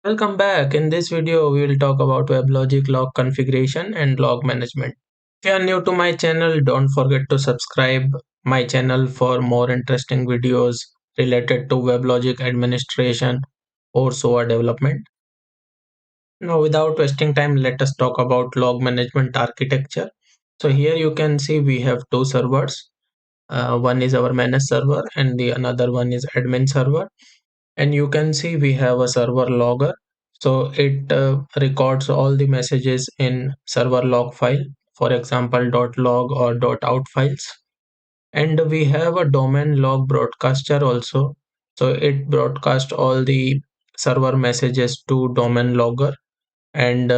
Welcome back. In this video, we will talk about Weblogic Log Configuration and Log Management. If you are new to my channel, don't forget to subscribe my channel for more interesting videos related to WebLogic administration or SOA development. Now, without wasting time, let us talk about log management architecture. So here you can see we have two servers. One is our managed server and the another one is admin server. And you can see we have a server logger, so it records all the messages in server log file, for example .log or .out files. And we have a domain log broadcaster also, so it broadcasts all the server messages to domain logger. And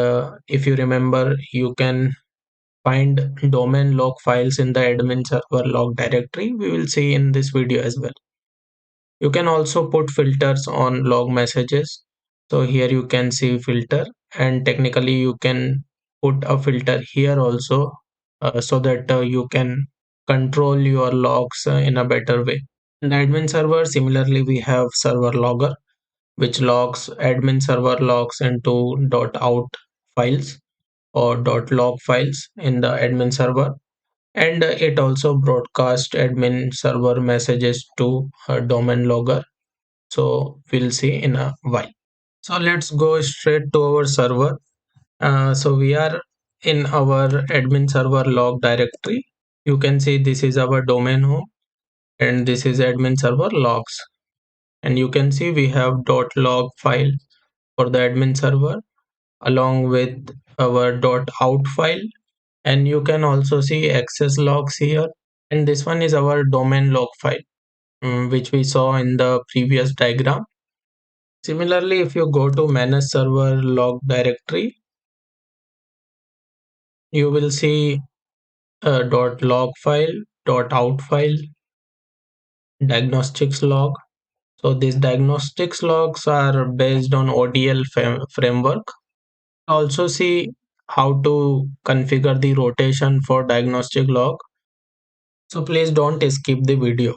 if you remember, you can find domain log files in the admin server log directory. We will see in this video as well. You can also put filters on log messages. So here you can see filter, and technically you can put a filter here also, so that you can control your logs in a better way. In the admin server, similarly, we have server logger, which logs admin server logs into .out files or .log files in the admin server, and it also broadcasts admin server messages to a domain logger. So we'll see in a while. So let's go straight to our server. So we are in our admin server log directory. You can see this is our domain home and this is admin server logs. And you can see we have .log file for the admin server along with our .out file. And you can also see access logs here. And this one is our domain log file, which we saw in the previous diagram. Similarly, if you go to manage server log directory, you will see a .log file, .out file, diagnostics log. So these diagnostics logs are based on ODL framework. Also see how to configure the rotation for diagnostic log. So please don't skip the video.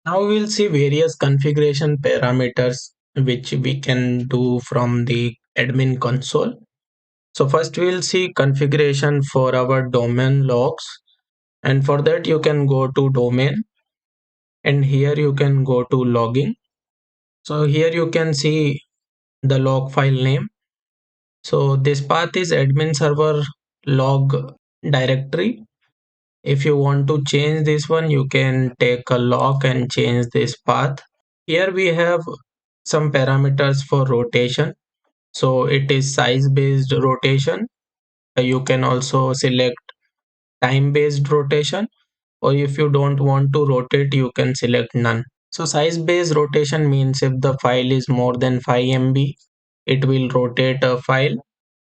Now we'll see various configuration parameters which we can do from the admin console. So first we'll see configuration for our domain logs, and for that you can go to domain, and here you can go to logging. So here you can see the log file name. So this path is admin server log directory. If you want to change this one, you can take a log and change this path. Here we have some parameters for rotation. So it is size based rotation. You can also select time based rotation, or if you don't want to rotate, you can select none. So size based rotation means if the file is more than 5 MB, it will rotate a file.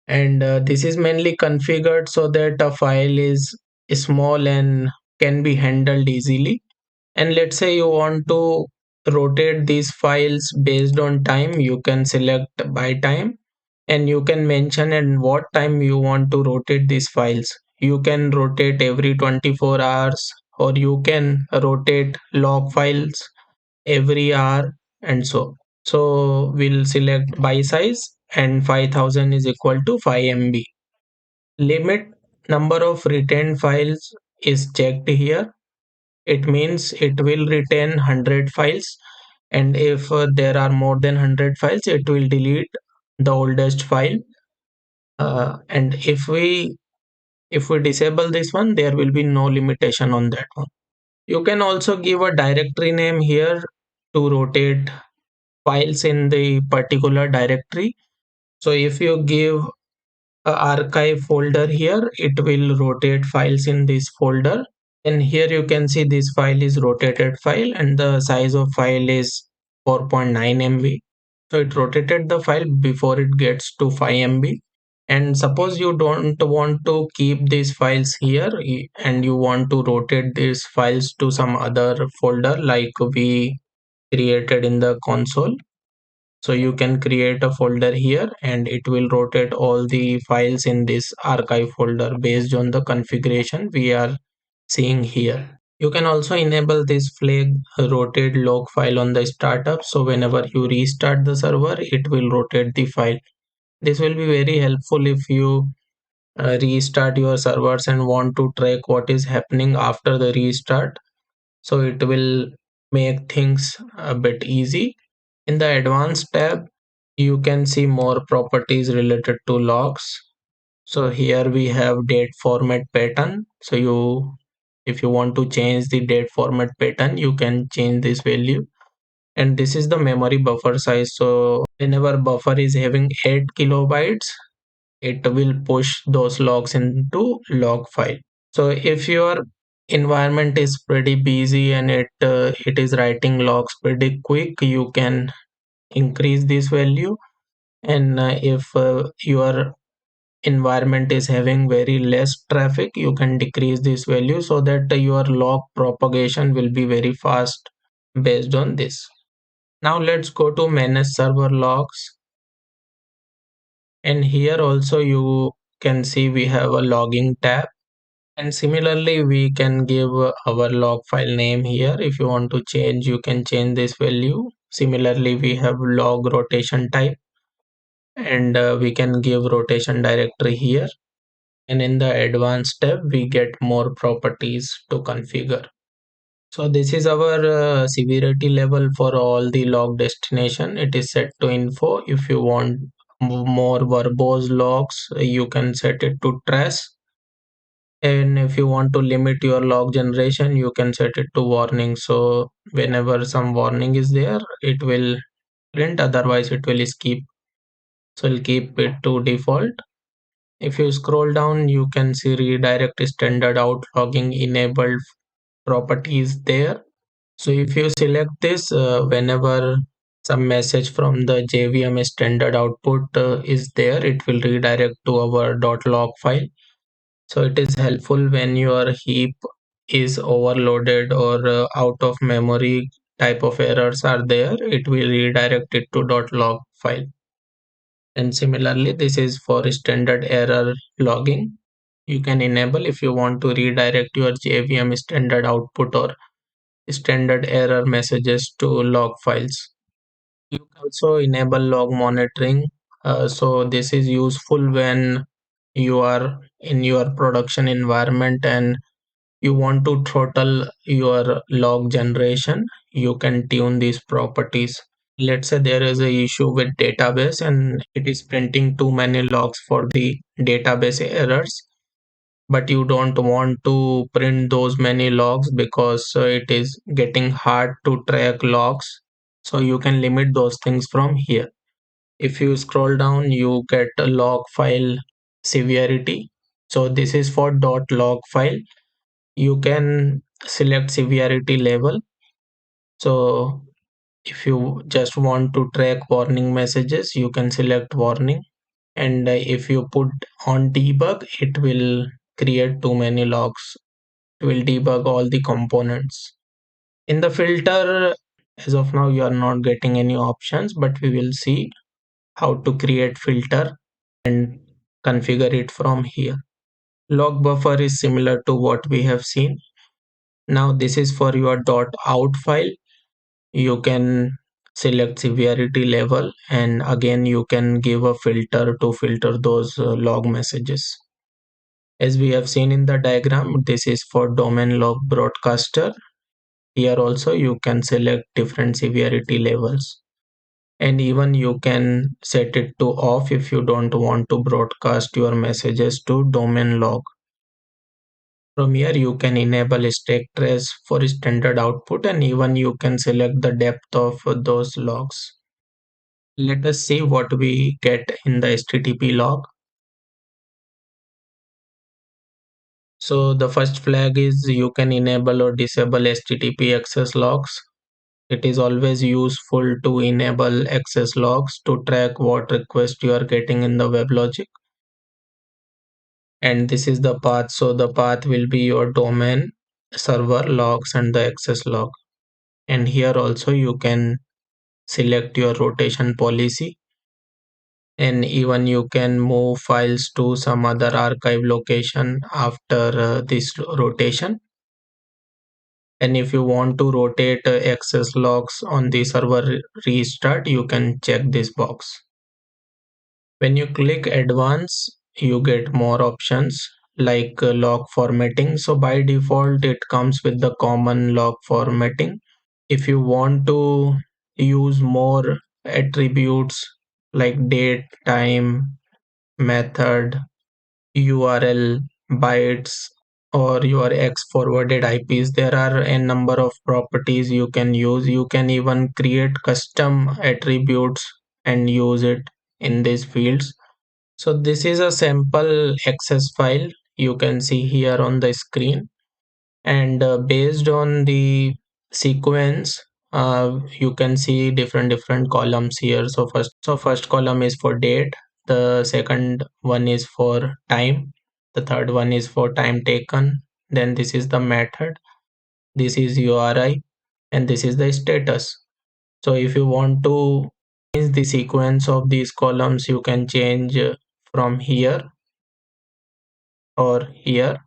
And this is mainly configured so that a file is small and can be handled easily. And let's say you want to rotate these files based on time, you can select by time, and you can mention at what time you want to rotate these files. You can rotate every 24 hours, or you can rotate log files every hour, and so we'll select by size, and 5000 is equal to 5 MB. Limit number of retained files is checked here. It means it will retain 100 files, and if there are more than 100 files, it will delete the oldest file. And if we disable this one, there will be no limitation on that one. You can also give a directory name here to rotate files in the particular directory. So if you give a archive folder here, it will rotate files in this folder. And here you can see this file is rotated file, and the size of file is 4.9 MB. So it rotated the file before it gets to 5 MB. And suppose you don't want to keep these files here, and you want to rotate these files to some other folder like we created in the console. So you can create a folder here, and it will rotate all the files in this archive folder based on the configuration we are seeing here. You can also enable this flag rotate log file on the startup. So whenever you restart the server, it will rotate the file. This will be very helpful if you restart your servers and want to track what is happening after the restart. So it will make things a bit easy. In the advanced tab, you can see more properties related to logs. So here we have date format pattern. So if you want to change the date format pattern, you can change this value. And this is the memory buffer size. So whenever buffer is having 8 kilobytes, it will push those logs into log file. So if your environment is pretty busy and it is writing logs pretty quick, you can increase this value. And if your environment is having very less traffic, you can decrease this value so that your log propagation will be very fast based on this. Now let's go to manage server logs, and here also you can see we have a logging tab, and similarly we can give our log file name here. If you want to change, you can change this value. Similarly, we have log rotation type, and we can give rotation directory here. And in the advanced tab, we get more properties to configure. So this is our severity level for all the log destination. It is set to info. If you want more verbose logs, you can set it to trace. And if you want to limit your log generation, you can set it to warning. So whenever some warning is there, it will print, otherwise it will skip. So I'll keep it to default. If you scroll down, you can see redirect standard out logging enabled properties there. So if you select this, whenever some message from the JVM standard output is there, it will redirect to our .log file. So it is helpful when your heap is overloaded or out of memory type of errors are there, it will redirect it to .log file. And similarly, this is for standard error logging. You can enable if you want to redirect your JVM standard output or standard error messages to log files. You can also enable log monitoring. So this is useful when you are in your production environment and you want to throttle your log generation. You can tune these properties. Let's say there is a issue with database and it is printing too many logs for the database errors, but you don't want to print those many logs because it is getting hard to track logs. So you can limit those things from here. If you scroll down, you get a log file severity. So this is for .log file. You can select severity level. So if you just want to track warning messages, you can select warning. And if you put on debug, it will create too many logs. It will debug all the components. In the filter, as of now, you are not getting any options, but we will see how to create filter and configure it from here. Log buffer is similar to what we have seen. Now this is for your .out file. You can select severity level, and again you can give a filter to filter those log messages. As we have seen in the diagram, this is for domain log broadcaster. Here also you can select different severity levels, and even you can set it to off if you don't want to broadcast your messages to domain log. From here you can enable stack trace for standard output, and even you can select the depth of those logs. Let us see what we get in the HTTP log. So the first flag is you can enable or disable HTTP access logs. It is always useful to enable access logs to track what request you are getting in the WebLogic. And this is the path. So the path will be your domain, server logs, and the access log. And here also you can select your rotation policy, and even you can move files to some other archive location after this rotation. And if you want to rotate access logs on the server restart, you can check this box. When you click advanced, you get more options like log formatting. So by default, it comes with the common log formatting. If you want to use more attributes like date, time, method, URL, bytes, or your X forwarded IPs, there are a number of properties you can use. You can even create custom attributes and use it in these fields. So this is a sample access file you can see here on the screen, and based on the sequence, you can see different columns here. So first column is for date, the second one is for time, the third one is for time taken, then this is the method, this is URI, and this is the status. So if you want to change the sequence of these columns, you can change from here or here.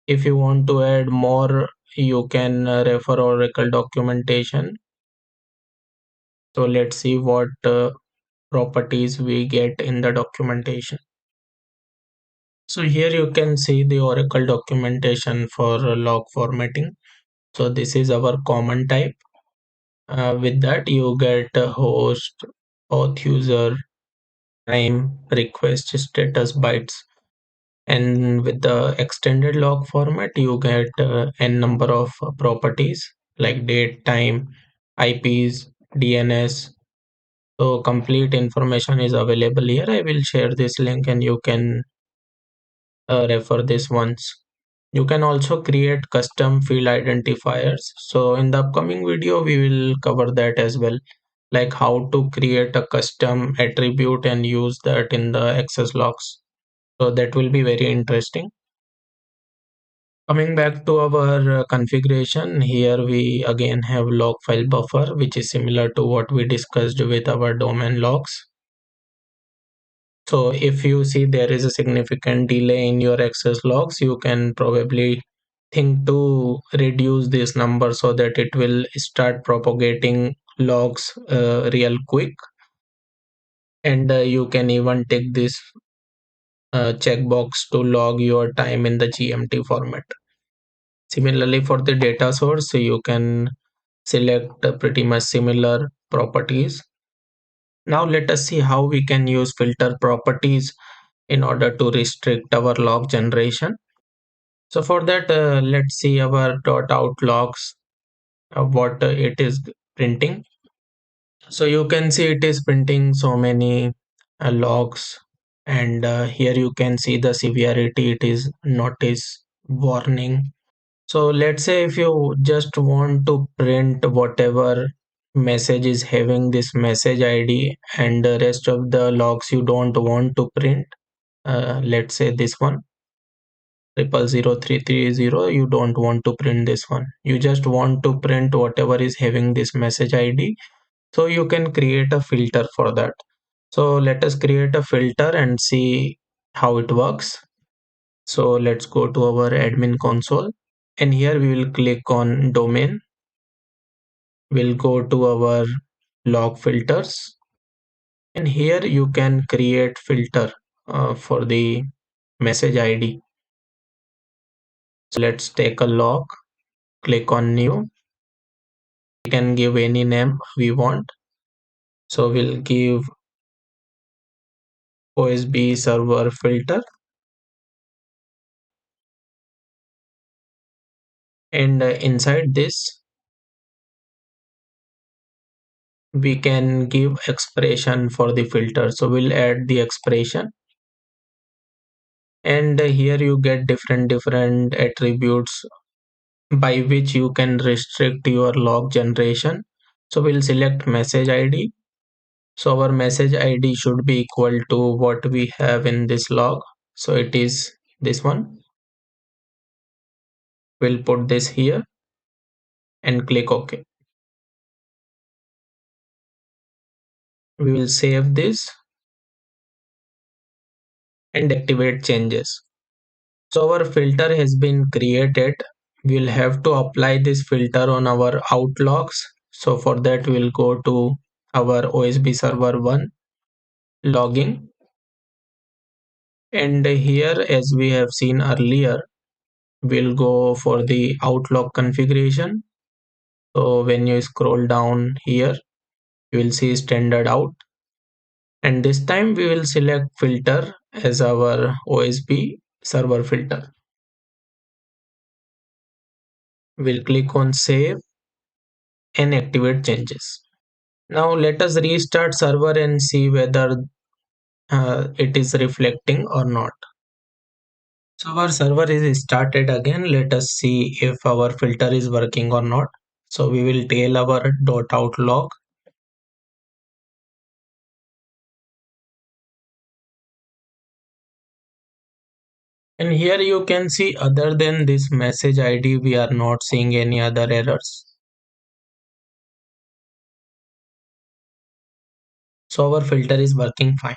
If you want to add more, you can refer Oracle documentation. So let's see what properties we get in the documentation. So here you can see the Oracle documentation for log formatting. So this is our common type. With that, you get a host, auth user, time, request status, bytes. And with the extended log format, you get n number of properties like date, time, IPs, DNS. So complete information is available here. I will share this link and you can refer this once. You can also create custom field identifiers. So in the upcoming video, we will cover that as well, like how to create a custom attribute and use that in the access logs. So that will be very interesting. Coming back to our configuration, here we again have log file buffer, which is similar to what we discussed with our domain logs. So if you see there is a significant delay in your access logs, you can probably think to reduce this number so that it will start propagating logs real quick. And you can even take this checkbox to log your time in the GMT format. Similarly, for the data source, you can select pretty much similar properties. Now let us see how we can use filter properties in order to restrict our log generation. So for that, let's see our .out logs, what it is printing. So you can see it is printing so many logs, and here you can see the severity. It is notice, warning. So let's say if you just want to print whatever message is having this message ID, and the rest of the logs you don't want to print, let's say this one 000330, you don't want to print this one, you just want to print whatever is having this message ID. So you can create a filter for that. So let us create a filter and see how it works. So let's go to our admin console, and here we will click on domain. We'll go to our log filters, and here you can create filter for the message ID. So let's take a log, click on new. We can give any name we want. So we'll give OSB server filter, and inside this we can give expression for the filter. So we'll add the expression, and here you get different attributes by which you can restrict your log generation. So we'll select message ID. So our message ID should be equal to what we have in this log. So it is this one. We'll put this here and click OK. We will save this and activate changes. So our filter has been created we'll have to apply this filter on our out logs. So for that, we'll go to our OSB server 1 logging. And here, as we have seen earlier, we'll go for the outlog configuration. So when you scroll down here, you will see standard out. And this time we will select filter as our OSB server filter. We'll click on save and activate changes. Now let us restart server and see whether it is reflecting or not. So our server is started again. Let us see if our filter is working or not. So we will tail our .out log. And here you can see other than this message ID, we are not seeing any other errors. So our filter is working fine.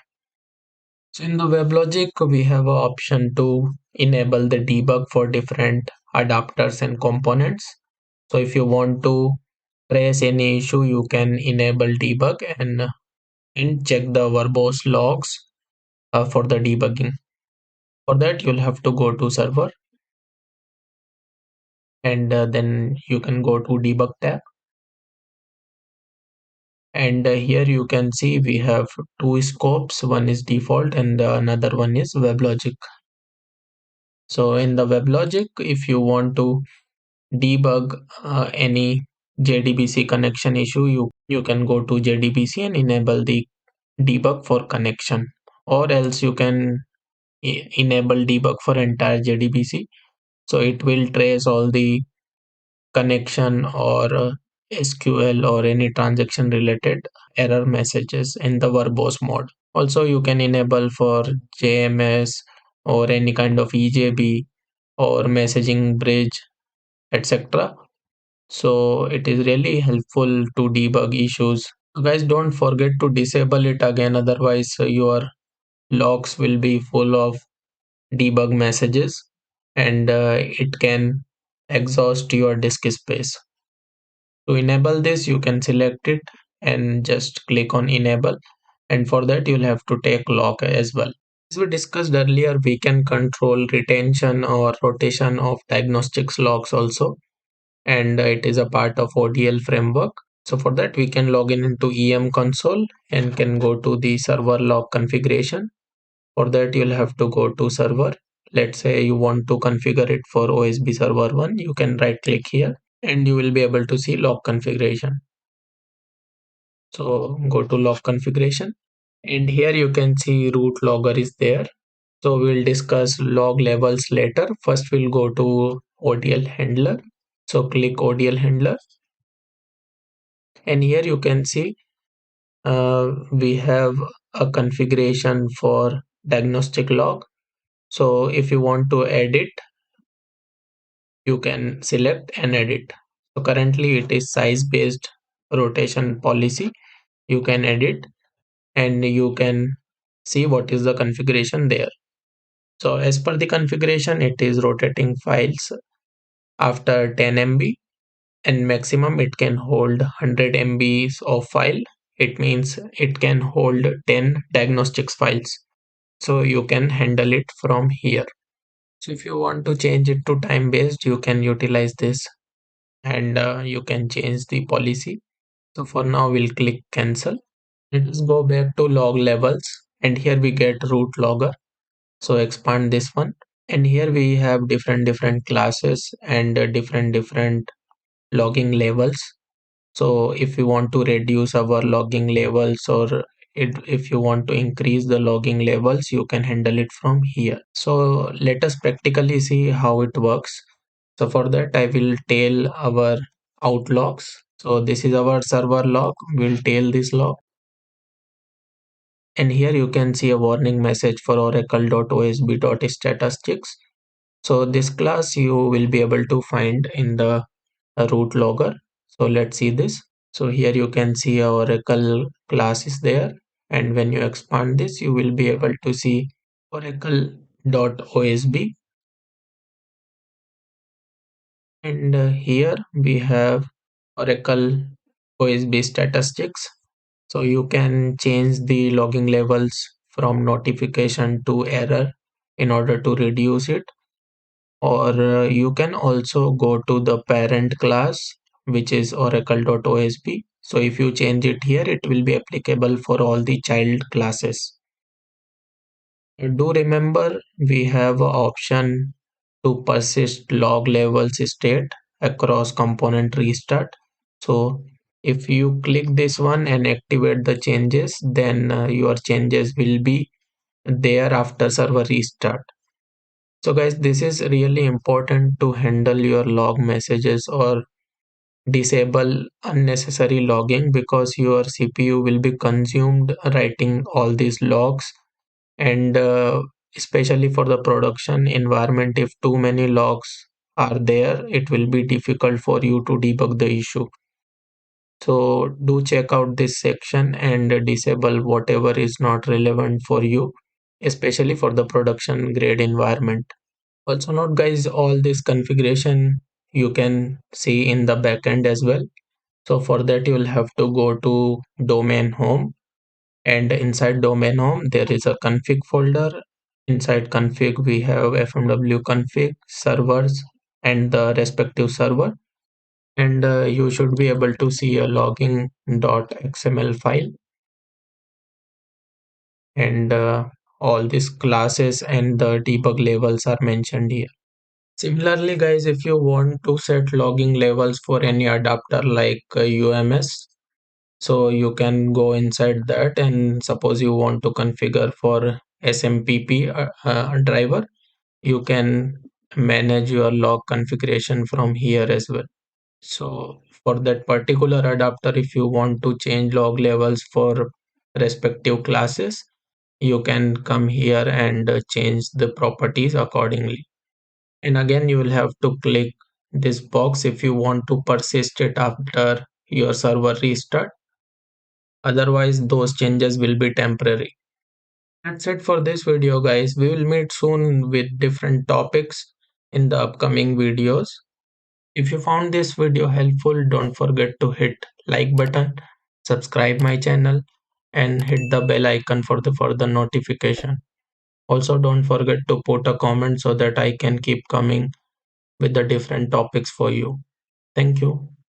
So in the WebLogic, we have an option to enable the debug for different adapters and components. So if you want to trace any issue, you can enable debug and check the verbose logs for the debugging. For that, you'll have to go to server and then you can go to debug tab. And here you can see we have two scopes. One is default and another one is WebLogic. So in the WebLogic, if you want to debug any JDBC connection issue, you can go to JDBC and enable the debug for connection, or else you can enable debug for entire JDBC. So it will trace all the connection or SQL or any transaction related error messages in the verbose mode. Also, you can enable for JMS or any kind of EJB or messaging bridge, etc. So it is really helpful to debug issues. So guys, don't forget to disable it again, otherwise your logs will be full of debug messages and it can exhaust your disk space. To enable this, you can select it and just click on enable, and for that you'll have to take log as well. As we discussed earlier, we can control retention or rotation of diagnostics logs also, and it is a part of ODL framework. So for that, we can log in into EM console and can go to the server log configuration. For that, you'll have to go to server. Let's say you want to configure it for OSB server 1. You can right click here and you will be able to see log configuration. So go to log configuration and here you can see root logger is there. So we'll discuss log levels later. First, we'll go to ODL handler. So click ODL handler and here you can see we have a configuration for diagnostic log. So if you want to edit, you can select and edit. So currently it is size based rotation policy. You can edit and you can see what is the configuration there. So as per the configuration, it is rotating files after 10 MB and maximum it can hold 100 MBs of file. It means it can hold 10 diagnostics files. So you can handle it from here. So if you want to change it to time based, you can utilize this and you can change the policy. So for now, we'll click cancel. Let us go back to log levels and here we get root logger. So expand this one and here we have different classes and different logging levels. So if you want to reduce our logging levels or if you want to increase the logging levels, you can handle it from here. So let us practically see how it works. So for that, I will tail our out logs. So this is our server log. We'll tail this log. And here you can see a warning message for oracle.osb.statistics. So this class you will be able to find in the root logger. So let's see this. So here you can see our Oracle class is there. And when you expand this, you will be able to see oracle.osb. And here we have Oracle OSB statistics. So you can change the logging levels from notification to error in order to reduce it. Or you can also go to the parent class, which is oracle.osb. So if you change it here, it will be applicable for all the child classes. Do remember we have an option to persist log levels state across component restart. So if you click this one and activate the changes, then your changes will be there after server restart. So guys, this is really important to handle your log messages or disable unnecessary logging, because your CPU will be consumed writing all these logs. And especially for the production environment, if too many logs are there, it will be difficult for you to debug the issue. So do check out this section and disable whatever is not relevant for you, especially for the production grade environment. Also note guys, all this configuration you can see in the backend as well. So for that you will have to go to domain home, and inside domain home there is a config folder. Inside config we have fmw config servers and the respective server, and you should be able to see a logging.xml file, and all these classes and the debug levels are mentioned here. Similarly guys, if you want to set logging levels for any adapter like UMS, so you can go inside that, and suppose you want to configure for SMPP driver, you can manage your log configuration from here as well. So for that particular adapter, if you want to change log levels for respective classes, you can come here and change the properties accordingly. And again, you will have to click this box if you want to persist it after your server restart. Otherwise, those changes will be temporary. That's it for this video, guys. We will meet soon with different topics in the upcoming videos. If you found this video helpful, don't forget to hit like button, subscribe my channel, and hit the bell icon for the further notification. Also, don't forget to put a comment so that I can keep coming with the different topics for you. Thank you.